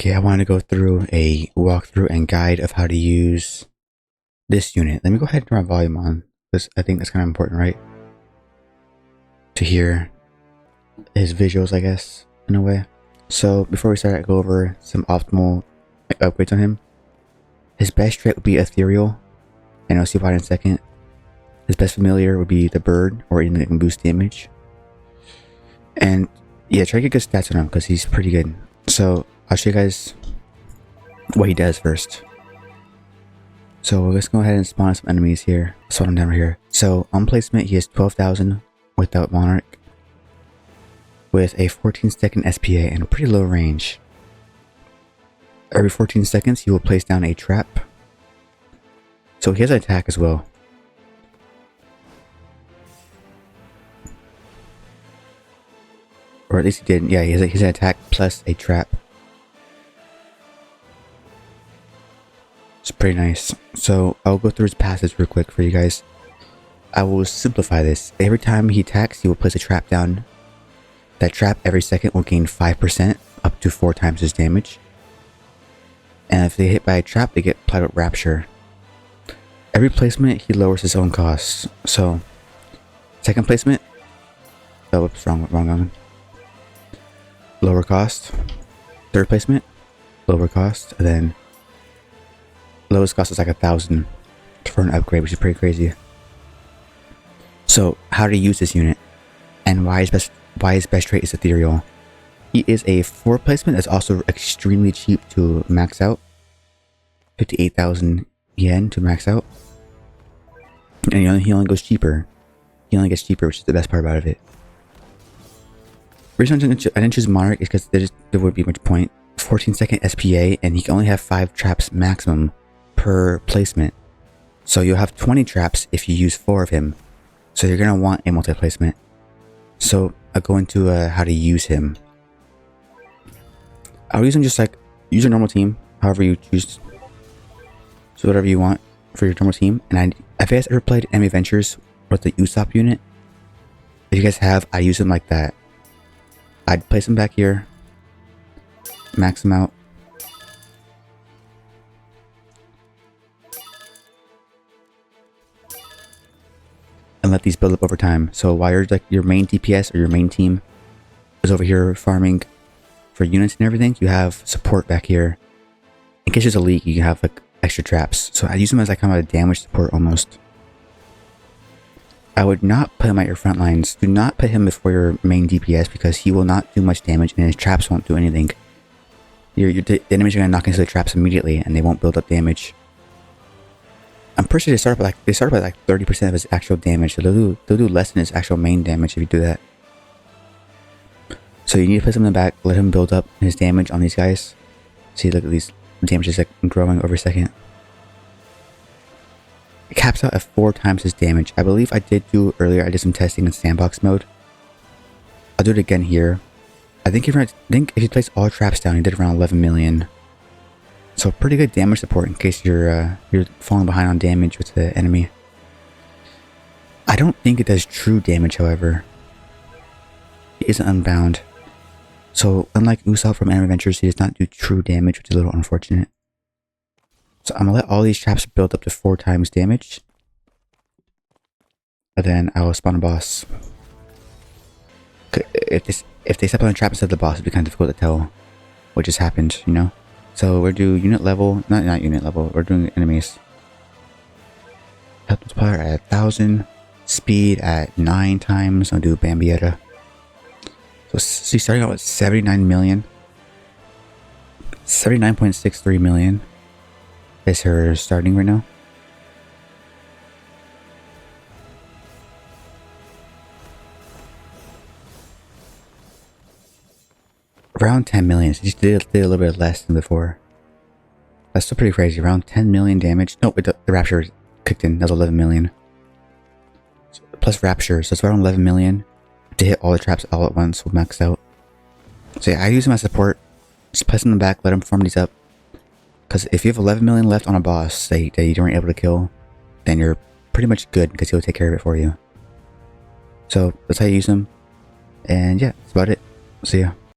Okay, I want to go through a walkthrough and guide of how to use this unit. Let me go ahead and turn my volume on, because I think that's kind of important, right? To hear his visuals, I guess, in a way. So before we start, I go over some optimal upgrades on him. His best trait would be ethereal, and I'll see why in a second. His best familiar would be the bird, or anything that can boost damage. And yeah, try to get good stats on him, because he's pretty good. So I'll show you guys what he does first. So let's go ahead and spawn some enemies here. Spawn them down right here. So on placement, he has 12,000 without Monarch, with a 14-second SPA and a pretty low range. Every 14 seconds, he will place down a trap. So he has an attack as well. Or at least he did. Yeah, he has an attack plus a trap. It's pretty nice. So I'll go through his passes real quick for you guys. I will simplify this. Every time he attacks, he will place a trap down. That trap every second will gain 5%, up to 4 times his damage. And if they hit by a trap, they get plied with rapture. Every placement, he lowers his own costs. So, second placement. Oh, whoops, wrong one. Lower cost. Third placement, lower cost. And then lowest cost is like 1,000 for an upgrade, which is pretty crazy. So, how to use this unit, and why his best trait is ethereal. He is a 4 placement that's also extremely cheap to max out. 58,000 yen to max out. And he only goes cheaper. He only gets cheaper, which is the best part about it. The reason I didn't choose Monarch is because there wouldn't be much point. 14-second SPA, and he can only have 5 traps maximum per placement. So you'll have 20 traps if you use 4 of him. So you're going to want a multi-placement. So I'll go into how to use him. I'll use him just like, use your normal team, however you choose. So whatever you want for your normal team. And if you guys ever played Enemy Adventures with the Usopp unit, if you guys have, I use him like that. I'd place him back here, max him out. And let these build up over time. So while you're like your main DPS or your main team is over here farming for units and everything, you have support back here. In case there's a leak, you can have like extra traps. So I use them as like kind of a damage support almost. I would not put him at your front lines. Do not put him before your main DPS, because he will not do much damage and his traps won't do anything. The enemies are going to knock into the traps immediately and they won't build up damage. I'm pretty sure they start by like 30% of his actual damage. So they'll do less than his actual main damage if you do that. So you need to put him in the back, let him build up his damage on these guys. See, look at these damages like growing over a second. It caps out at 4 times his damage. I believe I did do earlier. I did some testing in sandbox mode. I'll do it again here. I think if you place all traps down, he did around 11 million. So pretty good damage support in case you're falling behind on damage with the enemy. I don't think it does true damage, however. It isn't unbound. So unlike Usopp from Enemy Adventures, he does not do true damage, which is a little unfortunate. So I'm gonna let all these traps build up to 4 times damage. And then I will spawn a boss. If they step on a trap instead of the boss, it'd be kind of difficult to tell what just happened, you know? So we're doing unit level, not unit level, we're doing enemies. Health multiplier at 1,000, speed at 9 times, I'll do Bambietta. So she's starting out with 79 million. 79.63 million is her starting right now. Around 10 million. So she did a little bit less than before. That's still pretty crazy. Around 10 million damage. No, the rapture kicked in. That's 11 million. So, plus rapture. So it's around 11 million to hit all the traps all at once. We'll max out. So yeah, I use him as support. Just place him in the back. Let him farm these up. Because if you have 11 million left on a boss that you weren't able to kill, then you're pretty much good, because he'll take care of it for you. So that's how you use him. And yeah, that's about it. See ya.